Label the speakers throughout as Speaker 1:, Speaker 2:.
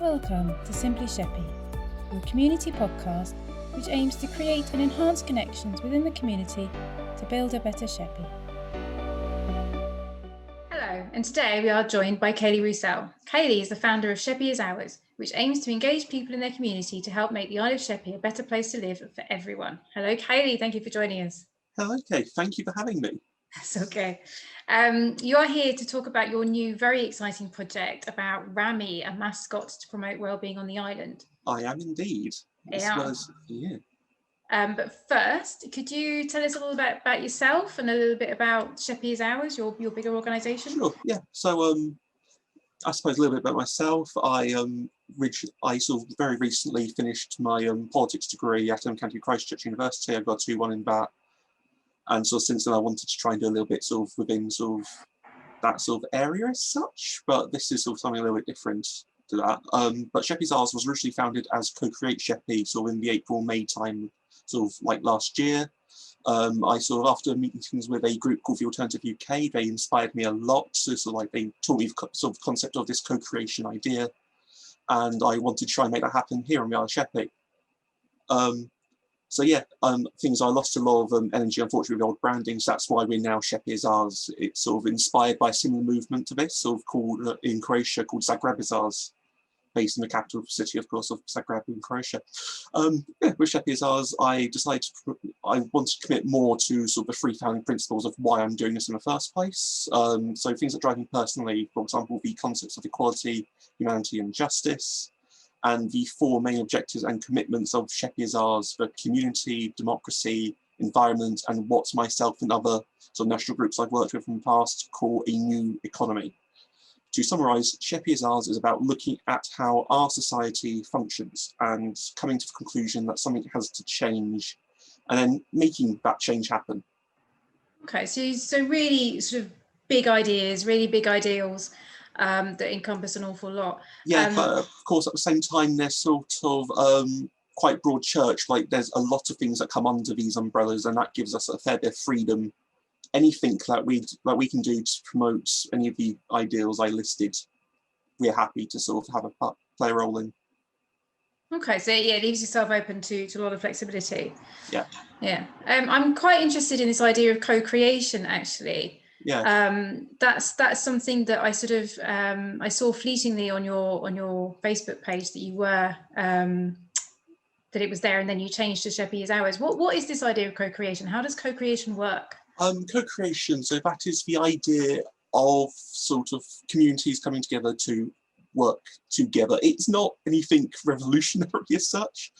Speaker 1: welcome to Simply Sheppey, your community podcast which aims to create and enhance connections within the community to build a better Sheppey. Hello, and today we are joined by Kayleigh Roussell. Kayleigh is the founder of Sheppey is Ours, which aims to engage people in their community to help make the Isle of Sheppey a better place to live for everyone. Hello, Kayleigh, thank you for joining us.
Speaker 2: Hello, Kay. Thank you for having me.
Speaker 1: That's okay. You are here to talk about your new, very exciting project about Remy, a mascot to promote wellbeing on the island.
Speaker 2: I am indeed.
Speaker 1: But first, could you tell us a little bit about yourself and a little bit about Sheppey is Ours, your bigger organisation?
Speaker 2: Sure. Yeah. So, I suppose a little bit about myself. I sort of very recently finished my politics degree at County Christchurch University. I got a 2-1 in that. And so since then, I wanted to try and do a little bit sort of within sort of that sort of area as such, but this is sort of something a little bit different to that. But Sheppey is Ours was originally founded as Co-Create Sheppey, sort of in the April-May time, sort of like last year. I sort of, after meetings with a group called the Alternative UK, they inspired me a lot. So sort of like they taught me the sort of concept of this co-creation idea, and I wanted to try and make that happen here on the Isle of Sheppey. So yeah, things I lost a lot of energy, unfortunately, with the old branding. So that's why we're now Sheppey is Ours. It's sort of inspired by a similar movement to this, sort of called in Croatia, called Zagreb is Ours, based in the capital city, of course, of Zagreb in Croatia. With Sheppey is Ours, I decided I wanted to commit more to sort of the 3 founding principles of why I'm doing this in the first place. So things that drive me personally, for example, the concepts of equality, humanity, and justice. And the 4 main objectives and commitments of Sheppey is Ours for community, democracy, environment, and what myself and other sort of national groups I've worked with in the past call a new economy. To summarise, Sheppey is Ours is about looking at how our society functions and coming to the conclusion that something has to change and then making that change happen.
Speaker 1: Okay, so really sort of big ideas, really big ideals. That encompass an awful lot.
Speaker 2: Yeah, but of course, at the same time, they're sort of quite broad church. Like there's a lot of things that come under these umbrellas, and that gives us a fair bit of freedom. Anything that we can do to promote any of the ideals I listed, we're happy to sort of have play a role in.
Speaker 1: Okay, so yeah, it leaves yourself open to a lot of flexibility.
Speaker 2: Yeah.
Speaker 1: I'm quite interested in this idea of co-creation, actually.
Speaker 2: Yeah.
Speaker 1: That's something that I sort of I saw fleetingly on your Facebook page that you were that it was there, and then you changed to Sheppey is Ours. What is this idea of co-creation? How does co-creation work?
Speaker 2: Co-creation, so that is the idea of sort of communities coming together to work together. It's not anything revolutionary as such,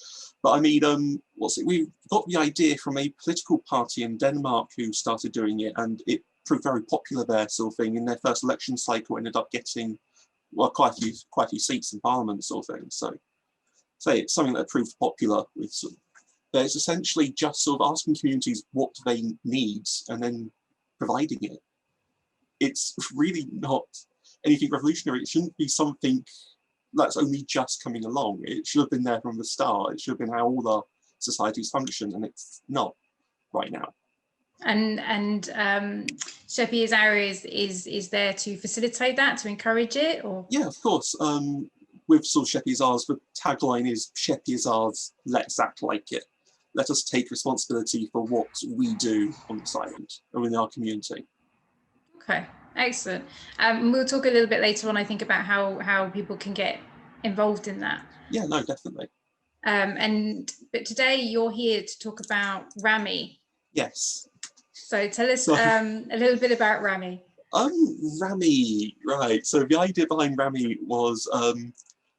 Speaker 2: but I mean, we got the idea from a political party in Denmark who started doing it, and it proved very popular there, sort of thing. In their first election cycle, ended up getting quite a few seats in Parliament, sort of thing. So it's something that proved popular. With but it's essentially just sort of asking communities what they need and then providing it. It's really not anything revolutionary. It shouldn't be something that's only just coming along. It should have been there from the start. It should have been how all our societies function, and it's not right now.
Speaker 1: And Sheppey is Ours is there to facilitate that, to encourage it, or?
Speaker 2: Yeah, of course. With sort of Sheppey is Ours, the tagline is Sheppey is Ours, let's act like it. Let us take responsibility for what we do on this island or in our community.
Speaker 1: Okay, excellent. We'll talk a little bit later on, I think, about how people can get involved in that.
Speaker 2: Yeah, no, definitely.
Speaker 1: But today you're here to talk about Remy.
Speaker 2: Yes.
Speaker 1: So tell us a little bit about Remy.
Speaker 2: Remy, right. So the idea behind Remy was,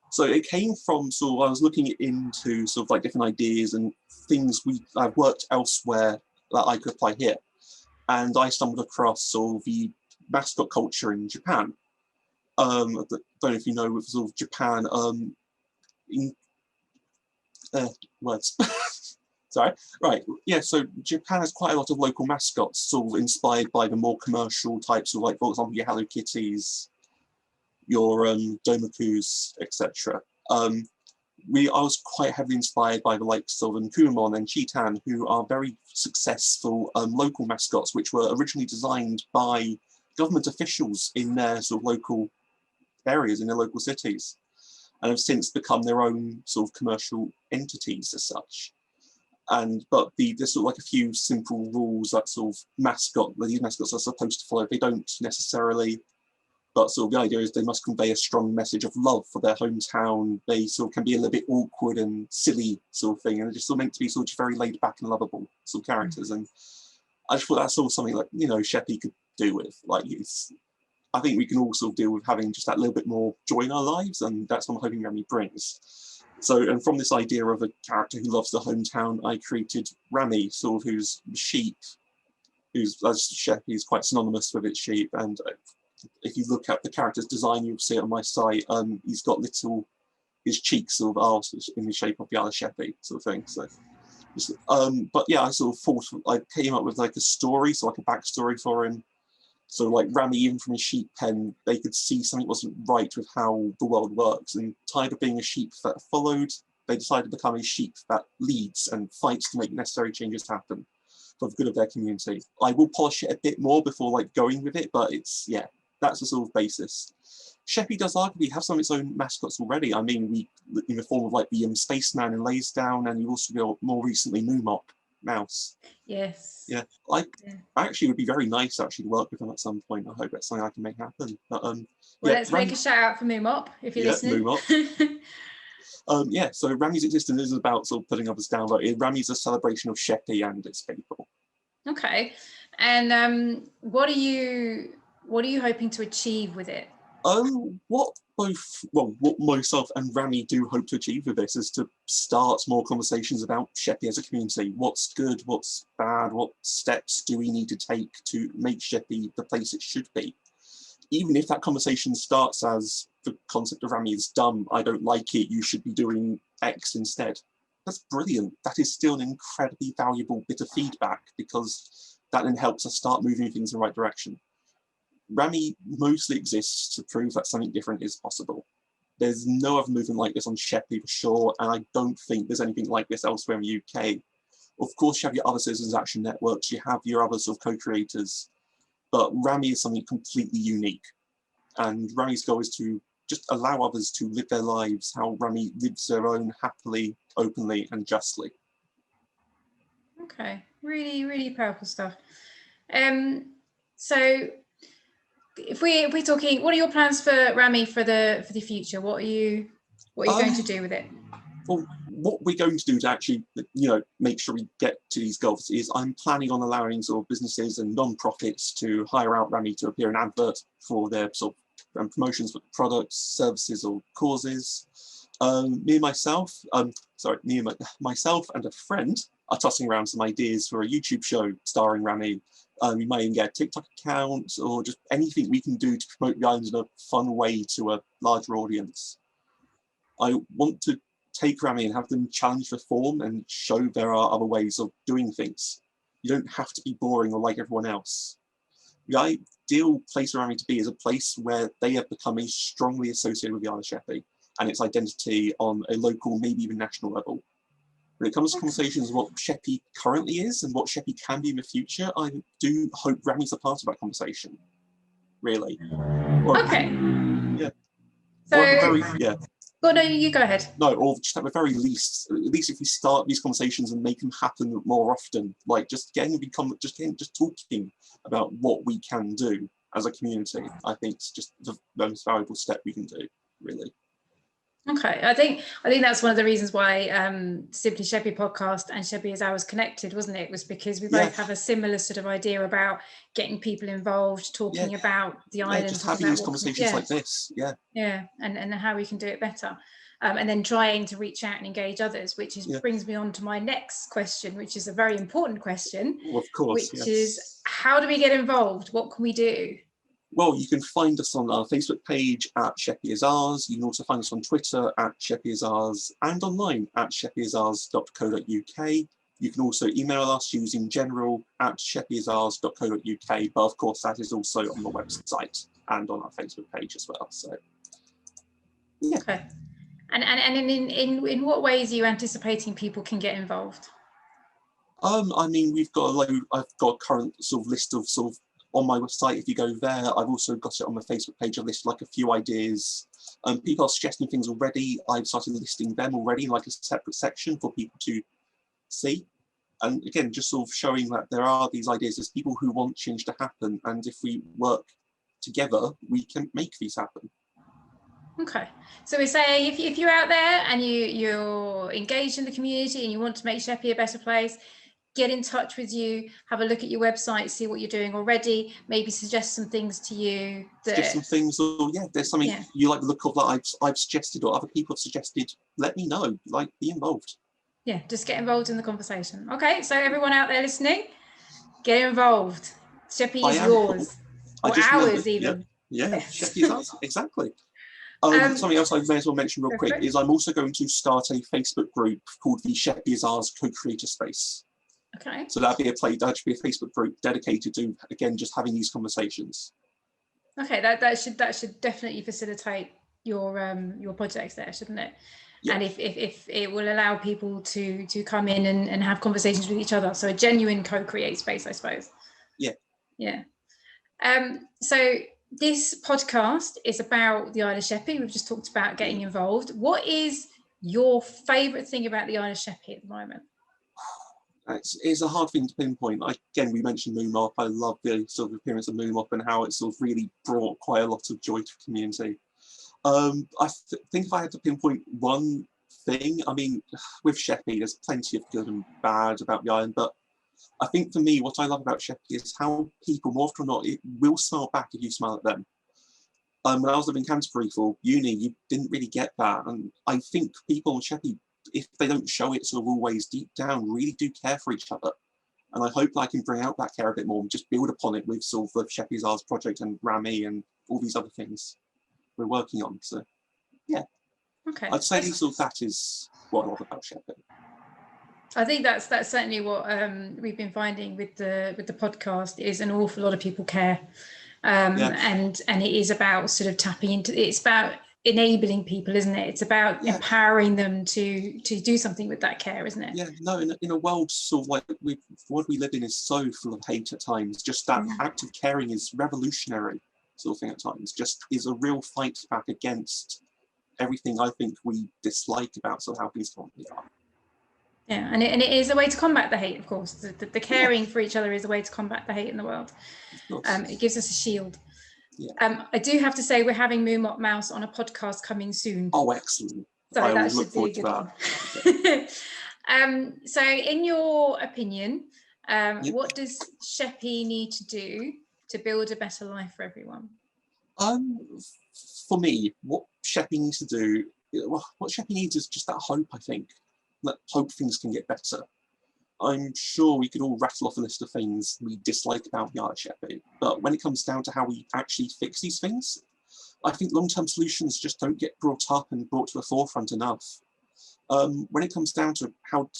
Speaker 2: so it came from sort of, I was looking into sort of like different ideas and things I've worked elsewhere that I could apply here. And I stumbled across sort of the mascot culture in Japan. I don't know if you know, with sort of Japan, words. Sorry. Right. Yeah. So Japan has quite a lot of local mascots, sort of inspired by the more commercial types of, like, for example, your Hello Kitties, your Domakus, etc. I was quite heavily inspired by the likes of Kumamon and Chitan, who are very successful local mascots, which were originally designed by government officials in their sort of local areas, in their local cities. and have since become their own sort of commercial entities as such. But there's sort of like a few simple rules that sort of these mascots are supposed to follow. They don't necessarily, but sort of the idea is they must convey a strong message of love for their hometown. They sort of can be a little bit awkward and silly sort of thing, and they're just sort of meant to be sort of very laid back and lovable sort of characters. And I just thought that's sort of something like, Sheppey could do with. Like, I think we can all sort of deal with having just that little bit more joy in our lives, and that's what I'm hoping Remy brings. So, and from this idea of a character who loves the hometown, I created Remy, sort of who's sheep, who's, as Sheppey is quite synonymous with its sheep. And if you look at the character's design, you'll see it on my site. He's got his cheeks sort of are in the shape of the Isle of Sheppey sort of thing. So, but yeah, I came up with like a story, so like a backstory for him. So like Remy, even from his sheep pen, they could see something wasn't right with how the world works. And tired of being a sheep that followed, they decided to become a sheep that leads and fights to make necessary changes happen for the good of their community. I will polish it a bit more before like going with it, but that's the sort of basis. Sheppey does arguably have some of its own mascots already. I mean, in the form of like the Spaceman and Laysdown, and you also got more recently Moomop, Mouse.
Speaker 1: Yes.
Speaker 2: Yeah, I actually would be very nice actually to work with them at some point. I hope that's something I can make happen. But
Speaker 1: let's make a shout out for Moomop if you're listening.
Speaker 2: Moomop. So Remy's existence is about sort of putting others down, but Remy's a celebration of Sheppey and its people.
Speaker 1: Okay, and what are you hoping to achieve with it?
Speaker 2: What myself and Remy do hope to achieve with this is to start more conversations about Sheppey as a community. What's good, what's bad, what steps do we need to take to make Sheppey the place it should be? Even if that conversation starts as the concept of Remy is dumb, I don't like it, you should be doing X instead. That's brilliant. That is still an incredibly valuable bit of feedback, because that then helps us start moving things in the right direction. Remy mostly exists to prove that something different is possible. There's no other movement like this on Sheppey for sure, and I don't think there's anything like this elsewhere in the UK. Of course, you have your other citizens action networks, you have your other sort of co-creators, but Remy is something completely unique. And Remy's goal is to just allow others to live their lives how Remy lives their own, happily, openly, and justly.
Speaker 1: Okay, really, really powerful stuff. So, if we're talking, what are your plans for Remy for the future? What are you going to do with it?
Speaker 2: Well, what we're going to do to actually, make sure we get to these goals is I'm planning on allowing sort of businesses and non-profits to hire out Remy to appear in advert for their sort of promotions for products, services, or causes. Myself and a friend are tossing around some ideas for a YouTube show starring Remy. We might even get a TikTok account, or just anything we can do to promote the island in a fun way to a larger audience. I want to take Remy and have them challenge the form and show there are other ways of doing things. You don't have to be boring or like everyone else. The ideal place for Remy to be is a place where they have become strongly associated with the Isle of Sheppey and its identity on a local, maybe even national level. When it comes to conversations of what Sheppey currently is and what Sheppey can be in the future, I do hope Remy's a part of that conversation. Really.
Speaker 1: Okay.
Speaker 2: Yeah.
Speaker 1: So. Well, no, you go ahead.
Speaker 2: No, or just at the very least, at least if we start these conversations and make them happen more often, like just talking about what we can do as a community, I think it's just the most valuable step we can do, really.
Speaker 1: Okay, I think that's one of the reasons why Simply Sheppey podcast and Sheppey is Ours connected, wasn't it? It was because we both have a similar sort of idea about getting people involved, talking about the island,
Speaker 2: just having these conversations like this,
Speaker 1: and how we can do it better, and then trying to reach out and engage others, which brings me on to my next question, which is a very important question.
Speaker 2: Well, of course,
Speaker 1: which is, how do we get involved? What can we do?
Speaker 2: Well, you can find us on our Facebook page at Sheppey is Ours. You can also find us on Twitter at Sheppey is Ours and online at sheppeyisOurs.co.uk. You can also email us using general at sheppeyisOurs.co.uk, but of course that is also on the website and on our Facebook page as well. So, yeah.
Speaker 1: Okay. And in what ways are you anticipating people can get involved?
Speaker 2: I mean, I've got a current sort of list of on my website. If you go there, I've also got it on the Facebook page. I've listed like a few ideas People are suggesting things already. I've started listing them already in like a separate section for people to see. And again, just sort of showing that there are these ideas. There's people who want change to happen, and if we work together, we can make these happen.
Speaker 1: Okay, so we're saying if you're out there and you're engaged in the community and you want to make Sheppey a better place, get in touch with you, have a look at your website, see what you're doing already, maybe suggest some things to you.
Speaker 2: Suggest some things, or there's something you like the look of that I've suggested or other people have suggested. Let me know. Like, be involved.
Speaker 1: Yeah, just get involved in the conversation. Okay, so everyone out there listening, get involved. Sheppey is yours, or ours even.
Speaker 2: Yeah, Sheppey is ours, exactly. Something else I may as well mention real quick is I'm also going to start a Facebook group called the Sheppey is Ours Co-Creator Space.
Speaker 1: Okay.
Speaker 2: So that'd be a Facebook group dedicated to, again, just having these conversations.
Speaker 1: Okay, that should definitely facilitate your projects there, shouldn't it? Yeah. And if it will allow people to come in and have conversations with each other, so a genuine co-create space, I suppose.
Speaker 2: Yeah.
Speaker 1: Yeah. So this podcast is about the Isle of Sheppey. We've just talked about getting involved. What is your favourite thing about the Isle of Sheppey at the moment?
Speaker 2: It's a hard thing to pinpoint. Again, we mentioned Moonmop. I love the sort of appearance of Moonmop and how it sort of really brought quite a lot of joy to the community. I think if I had to pinpoint one thing, I mean, with Sheppey, there's plenty of good and bad about the island, but I think for me, what I love about Sheppey is how people, more often than not, it will smile back if you smile at them. When I was living in Canterbury for uni, you didn't really get that. And I think people in Sheppey, if they don't show it sort of always deep down, really do care for each other. And I hope I can bring out that care a bit more and just build upon it with sort of the Sheppey is Ours project and Remy and all these other things we're working on. So, yeah.
Speaker 1: Okay.
Speaker 2: I'd say sort of that is what I love about Sheppey.
Speaker 1: I think that's certainly what we've been finding with the podcast is an awful lot of people care, and it is about sort of tapping into. It's about enabling people, isn't it? It's about empowering them to do something with that care, isn't it?
Speaker 2: Yeah, no, in a world sort of like what we live in is so full of hate at times. Just that act of caring is revolutionary, sort of thing at times. Just is a real fight back against everything I think we dislike about sort of how things currently are.
Speaker 1: Yeah, and it is a way to combat the hate, of course. The caring for each other is a way to combat the hate in the world. It gives us a shield. Yeah. I do have to say we're having Moonmop Mouse on a podcast coming soon.
Speaker 2: Oh, excellent.
Speaker 1: So that should be a good one. So in your opinion, what does Sheppey need to do to build a better life for everyone?
Speaker 2: For me, what Sheppey needs to do, what Sheppey needs is just that hope, I think. That hope things can get better. I'm sure we could all rattle off a list of things we dislike about the Isle of Sheppey, but when it comes down to how we actually fix these things, I think long-term solutions just don't get brought up and brought to the forefront enough. When it comes down to how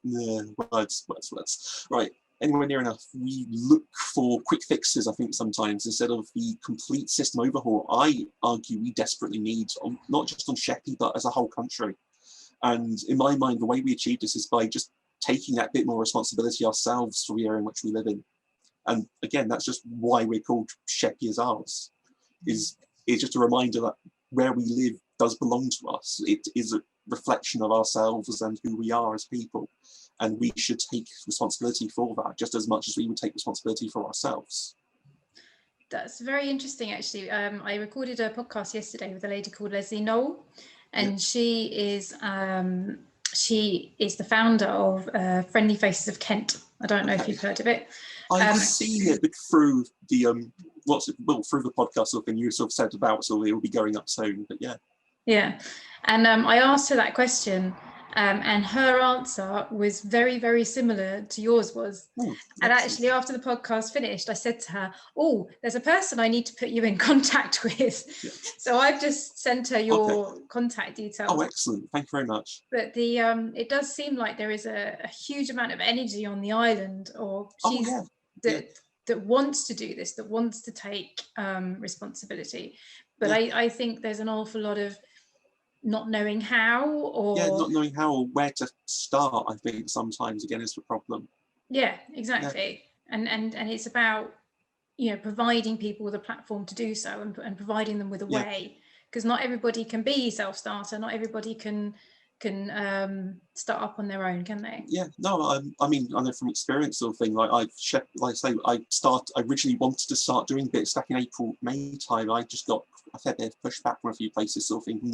Speaker 2: words, right, anywhere near enough, we look for quick fixes, I think, sometimes, instead of the complete system overhaul I argue we desperately need, not just on Sheppey, but as a whole country. And in my mind, the way we achieve this is by just taking that bit more responsibility ourselves for the area in which we live in. And again, that's just why we're called Sheppey is Ours. It's just a reminder that where we live does belong to us. It is a reflection of ourselves and who we are as people. And we should take responsibility for that just as much as we would take responsibility for ourselves.
Speaker 1: That's very interesting, actually. I recorded a podcast yesterday with a lady called Leslie Knoll. And she is the founder of Friendly Faces of Kent. I don't know if you've heard of it.
Speaker 2: I've seen it through the through the podcast sort of thing you sort of said about, so it will be going up soon. But yeah. Yeah,
Speaker 1: and I asked her that question, and her answer was very, very similar to yours was. And actually, after the podcast finished, I said to her, "Oh, there's a person I need to put you in contact with." Yeah. So I've just sent her your contact details.
Speaker 2: Oh, excellent! Thank you very much.
Speaker 1: But it does seem like there is a huge amount of energy on the island, or that wants to do this, that wants to take responsibility. But I think there's an awful lot of not knowing how, or
Speaker 2: not knowing how or where to start, I think sometimes again is the problem.
Speaker 1: Yeah, exactly. And it's about providing people with a platform to do so, and providing them with a way because not everybody can be self-starter, not everybody can start up on their own, can they?
Speaker 2: Yeah, no, I mean, I know from experience sort of thing, like I say, I originally wanted to start doing bits back in April, May time. I just got a fair bit of pushback from a few places, sort of thing,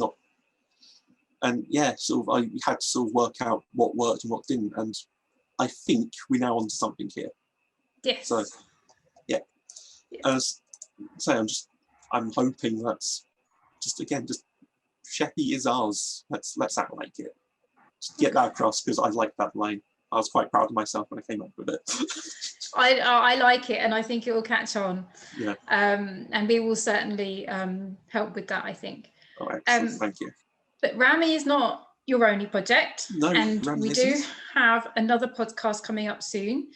Speaker 2: and yeah, sort of I had to sort of work out what worked and what didn't, and I think we're now onto something here.
Speaker 1: Yes.
Speaker 2: So, yeah. As I say, I'm hoping that's just Sheppey is ours. Let's act like it. Just get that across, because I like that line. I was quite proud of myself when I came up with it.
Speaker 1: I like it, and I think it will catch on.
Speaker 2: Yeah.
Speaker 1: And we will certainly help with that, I think.
Speaker 2: Oh, excellent. Thank you.
Speaker 1: But Remy is not your only project.
Speaker 2: No,
Speaker 1: and
Speaker 2: Remy
Speaker 1: we
Speaker 2: isn't.
Speaker 1: do have another podcast coming up soon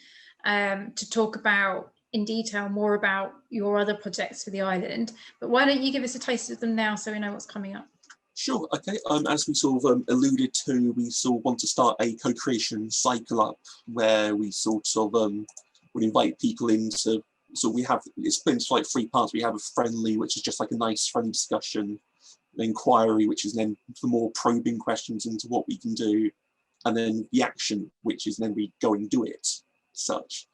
Speaker 1: to talk about in detail more about your other projects for the island. But why don't you give us a taste of them now so we know what's coming up?
Speaker 2: Sure. Okay. As we sort of alluded to, we sort of want to start a co-creation cycle up where we sort of would invite people into. So we have, it's split into like 3 parts. We have a friendly, which is just like a nice friendly discussion, an inquiry, which is then for more probing questions into what we can do, and then the action, which is then we go and do it, such.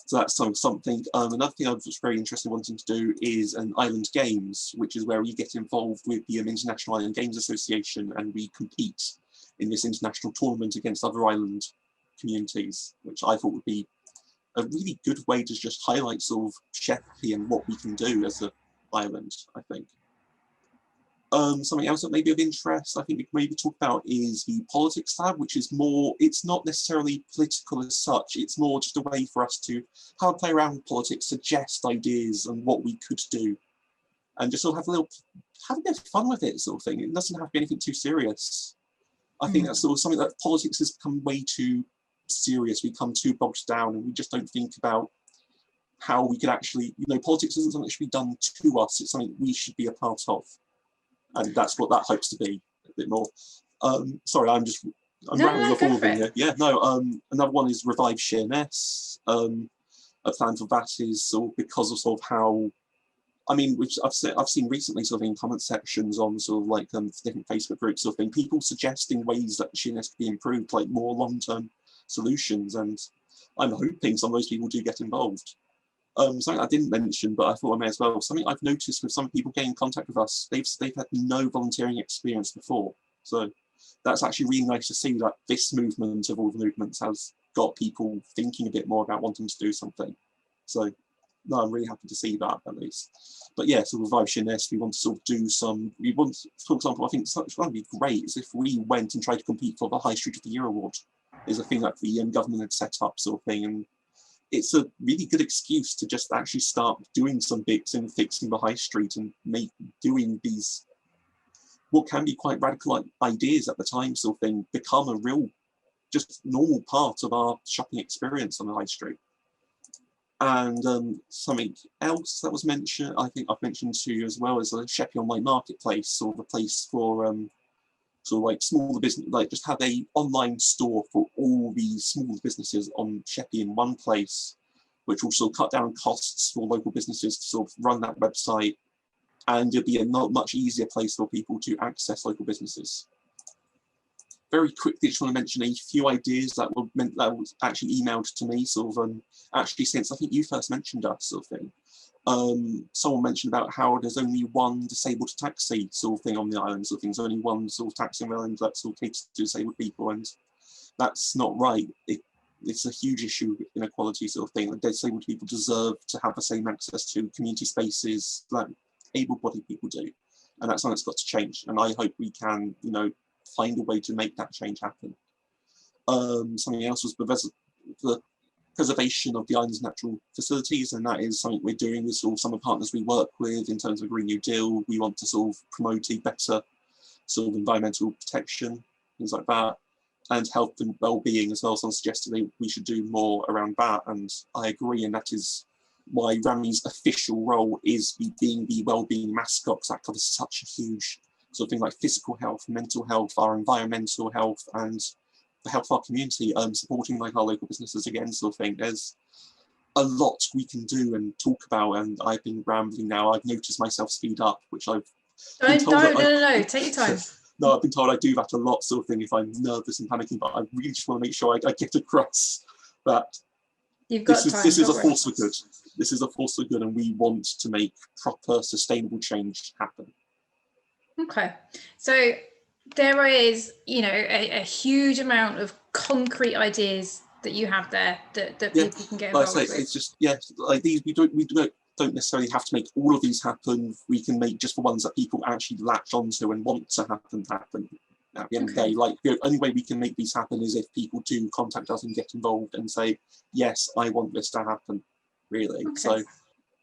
Speaker 2: So that's something. Another thing I was very interested in wanting to do is an Island Games, which is where we get involved with the International Island Games Association, and we compete in this international tournament against other island communities, which I thought would be a really good way to just highlight sort of Sheppey and what we can do as an island, I think. Something else that may be of interest, I think we can maybe talk about, is the politics tab, which is more, it's not necessarily political as such, it's more just a way for us to how to play around with politics, suggest ideas and what we could do, and just sort of have a bit of fun with it, sort of thing. It doesn't have to be anything too serious. I think that's sort of something that politics has become way too serious, we become too bogged down, and we just don't think about how we could actually, politics isn't something that should be done to us, it's something we should be a part of. And that's what that hopes to be a bit more. Sorry, I'm rambling off all of them here. Yeah, no. Another one is revive Sheerness. A plan for that is sort of because of sort of how, I mean, which I've seen recently sort of in comment sections on sort of like different Facebook groups sort of thing, people suggesting ways that Sheerness could be improved, like more long-term solutions, and I'm hoping some of those people do get involved. Something I didn't mention, but I thought I may as well. Something I've noticed with some people getting in contact with us, they've had no volunteering experience before. So that's actually really nice to see that this movement of all the movements has got people thinking a bit more about wanting to do something. So no, I'm really happy to see that at least. But yeah, so with Revive Sheerness, we want to sort of do some, for example, I think what would be great is if we went and tried to compete for the High Street of the Year award, is a thing that the government had set up sort of thing, and it's a really good excuse to just actually start doing some bits and fixing the high street and doing these, what can be quite radical ideas at the time sort of thing, become a real, just normal part of our shopping experience on the high street. And something else that was mentioned, I think I've mentioned to you as well, is a Sheppey Online Marketplace, sort of a place for sort of like smaller business, like just have a online store for all these smaller businesses on Sheppey in one place, which will sort of cut down costs for local businesses to sort of run that website, and it'll be a much easier place for people to access local businesses. Very quickly, just want to mention a few ideas that was actually emailed to me, sort of actually since I think you first mentioned us, sort of thing. Someone mentioned about how there's only one disabled taxi sort of thing on the island, sort of thing. There's only one sort of taxi on the island that sort of caters to disabled people, and that's not right. It's a huge issue, inequality sort of thing. That disabled people deserve to have the same access to community spaces that able-bodied people do, and that's something that's got to change. And I hope we can, find a way to make that change happen. Something else was the preservation of the island's natural facilities, and that is something we're doing with sort of some of the partners we work with in terms of Green New Deal. We want to sort of promote a better sort of environmental protection, things like that, and health and well-being as well. Someone suggested we should do more around that, and I agree, and that is why Remy's official role is being the well-being mascot, because that covers such a huge sort of thing like physical health, mental health, our environmental health, and the health of our community, supporting like our local businesses again, sort of thing. There's a lot we can do and talk about, and I've been rambling now. I've noticed myself speed up, which I've
Speaker 1: No, take your time.
Speaker 2: No, I've been told I do that a lot, sort of thing, if I'm nervous and panicking, but I really just want to make sure I get across that
Speaker 1: You've got time.
Speaker 2: This is a force for good. This is a force for good, and we want to make proper, sustainable change happen.
Speaker 1: Okay, so there is, you know, a huge amount of concrete ideas that you have there that people can get involved with.
Speaker 2: It's just like these. We don't necessarily have to make all of these happen. We can make just the ones that people actually latch onto and want to happen. At the end of the day, like the only way we can make these happen is if people do contact us and get involved and say, yes, I want this to happen, really.
Speaker 1: Okay.
Speaker 2: So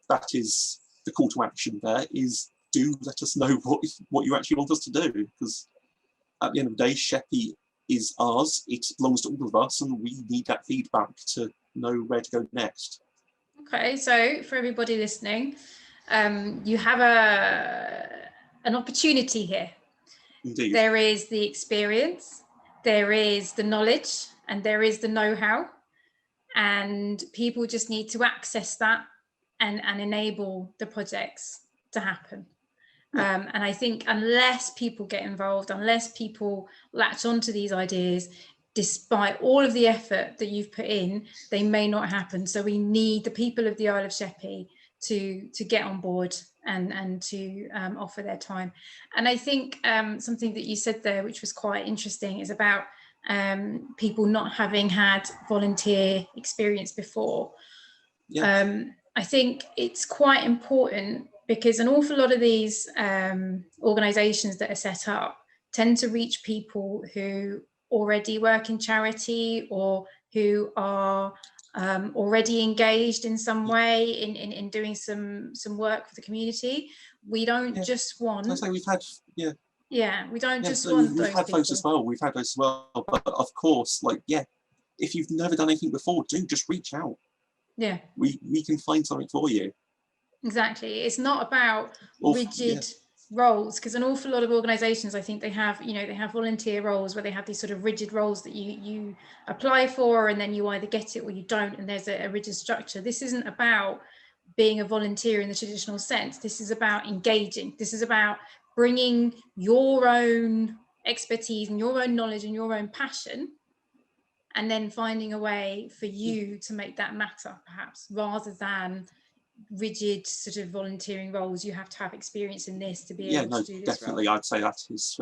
Speaker 2: that is the call to action there, is do let us know what you actually want us to do, because at the end of the day, Sheppey is ours, it belongs to all of us, and we need that feedback to know where to go next.
Speaker 1: Okay, so for everybody listening, you have an opportunity here.
Speaker 2: Indeed.
Speaker 1: There is the experience, there is the knowledge, and there is the know-how, and people just need to access that and enable the projects to happen. Yeah. And I think unless people get involved, unless people latch onto these ideas, despite all of the effort that you've put in, they may not happen. So we need the people of the Isle of Sheppey to get on board and to offer their time. And I think something that you said there, which was quite interesting, is about people not having had volunteer experience before. Yeah. I think it's quite important, because an awful lot of these organisations that are set up tend to reach people who already work in charity, or who are already engaged in some way in doing some work for the community. We don't just want...
Speaker 2: So we've had,
Speaker 1: we don't just want those
Speaker 2: people. We've had those as well, but of course, if you've never done anything before, just reach out. Yeah. We can find something for you. Exactly.
Speaker 1: It's not about rigid roles, because an awful lot of organisations, I think they have volunteer roles where they have these sort of rigid roles that you apply for, and then you either get it or you don't, and there's a rigid structure. This isn't about being a volunteer in the traditional sense. This is about engaging. This is about bringing your own expertise and your own knowledge and your own passion, and then finding a way for you to make that matter, perhaps, rather than rigid sort of volunteering roles. You have to have experience in this to be able to do this.
Speaker 2: Definitely, role. I'd say that is.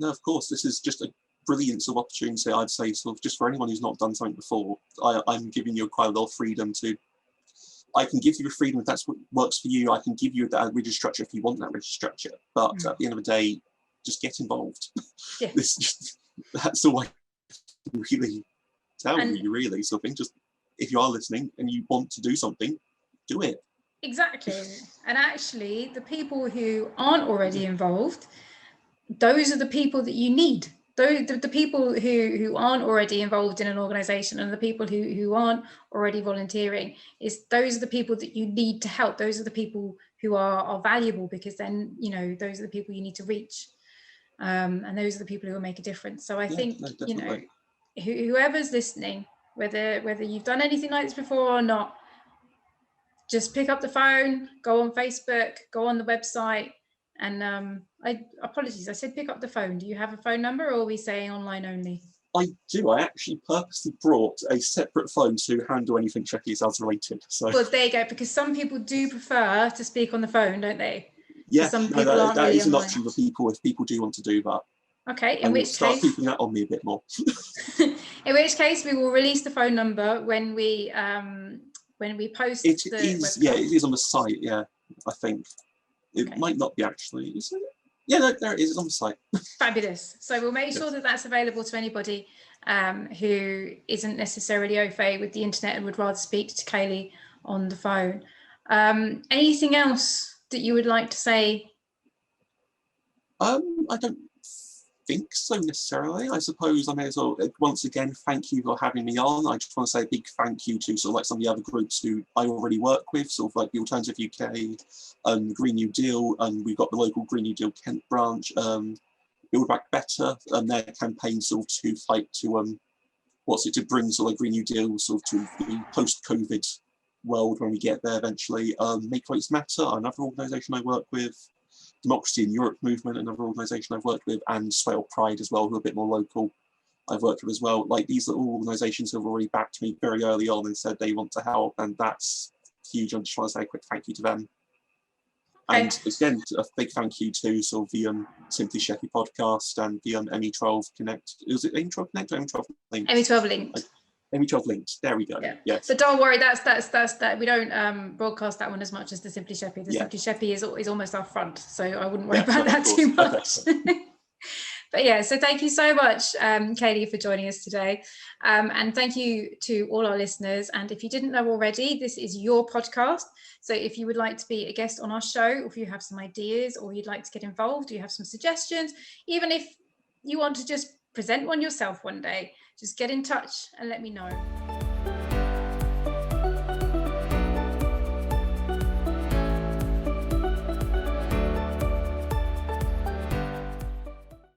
Speaker 2: Of course, this is just a brilliant sort of opportunity. I'd say, sort of, just for anyone who's not done something before. I'm giving you quite a lot of freedom to. I can give you the freedom if that's what works for you. I can give you that rigid structure if you want that rigid structure. But at the end of the day, just get involved. Yeah. That's all I can really tell you. Really, so I think just. If you are listening and you want to do something, do it.
Speaker 1: Exactly. And actually, the people who aren't already involved, those are the people that you need. The people who aren't already involved in an organisation, and the people who aren't already volunteering, those are the people that you need to help. Those are the people who are valuable, because then, those are the people you need to reach. And those are the people who will make a difference. So I think, whoever's listening, whether you've done anything like this before or not, just pick up the phone, go on Facebook, go on the website, and apologies, I said pick up the phone. Do you have a phone number, or are we saying online only?
Speaker 2: I do. I actually purposely brought a separate phone to handle anything Sheppey House related. So.
Speaker 1: Well, there you go, because some people do prefer to speak on the phone, don't they?
Speaker 2: Yeah,
Speaker 1: so some people aren't
Speaker 2: that
Speaker 1: really
Speaker 2: is an option for people if people do want to do that.
Speaker 1: Okay, in which case...
Speaker 2: Start keeping that on me a bit more.
Speaker 1: In which case, we will release the phone number when we post
Speaker 2: it is on the site, I think. It might not be actually, is it? Yeah, no, there it is, it's on the site.
Speaker 1: Fabulous. So we'll make sure that that's available to anybody who isn't necessarily au fait with the internet and would rather speak to Kayleigh on the phone. Anything else that you would like to say?
Speaker 2: I don't think so necessarily. I suppose I may as well once again thank you for having me on. I just want to say a big thank you to sort of like some of the other groups who I already work with, sort of like the Alternative UK, Green New Deal, and we've got the local Green New Deal Kent branch, Build Back Better, and their campaign sort of to fight to to bring sort of like Green New Deal sort of to the post-COVID world when we get there eventually. Make Votes Matter, another organisation I work with. Democracy in Europe Movement, another organisation I've worked with, and Swale Pride as well, who are a bit more local. I've worked with as well. Like, these are all organisations who have already backed me very early on and said they want to help, and that's huge. I just want to say a quick thank you to them.
Speaker 1: Okay.
Speaker 2: And again, a big thank you to sort of the Simply Sheppey podcast and the ME12 Connect. Was it ME12 Connect or ME12 Linked?
Speaker 1: ME12 Linked.
Speaker 2: ME12 Linked. There we go.
Speaker 1: Yeah.
Speaker 2: Yes.
Speaker 1: But don't worry, that's that. We don't broadcast that one as much as the Simply Sheppey. The Simply Sheppey is almost our front, so I wouldn't worry about that too much. Okay. But yeah, so thank you so much, Kayleigh, for joining us today. And thank you to all our listeners. And if you didn't know already, this is your podcast. So if you would like to be a guest on our show, or if you have some ideas, or you'd like to get involved, or you have some suggestions, even if you want to just present one yourself one day, just get in touch and let me know.